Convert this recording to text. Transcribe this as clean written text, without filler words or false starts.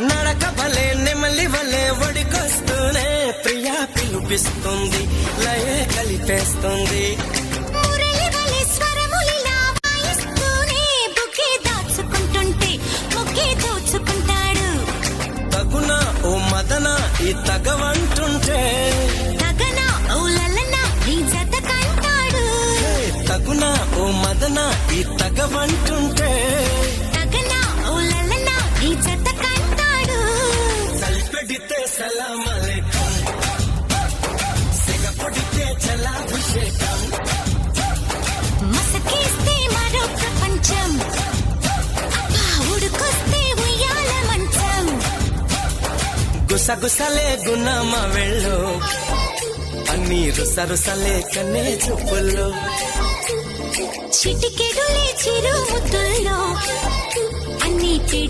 నడక భలే నెమలి వలే ఒడికొస్తూనే ప్రియా పిలుపిస్తుంది, లయే కలిపేస్తుంది. మురళి వలె స్వరములిలా వాయిస్తూనే బుకే దాచుకుంటుంటే ముకే దోచుకుంటాడు. తగున ఓ మదన ఈ తగవంటుంటే, తగన ఓ లలన ఈ జత కంటాడు. తగున ఓ మదన ఈ తగవంటుంటే, తగన ఓ లలన ఈ జత కంటాడు. సల్పెడితే సలాం అలైకుం, సిగపొడితే చలాభిషేకం, మసకేస్తే మరో ప్రపంచం, అబ్బా ఉడుకొస్తే ఉయ్యాల మంచం. గుసగుసలే గుణమ వెళ్ళు, అన్ని రుసరుసలే కన్నే చూపుల్లో, చిటికెడులే చిరు ముద్దుల్లో అన్ని పిడి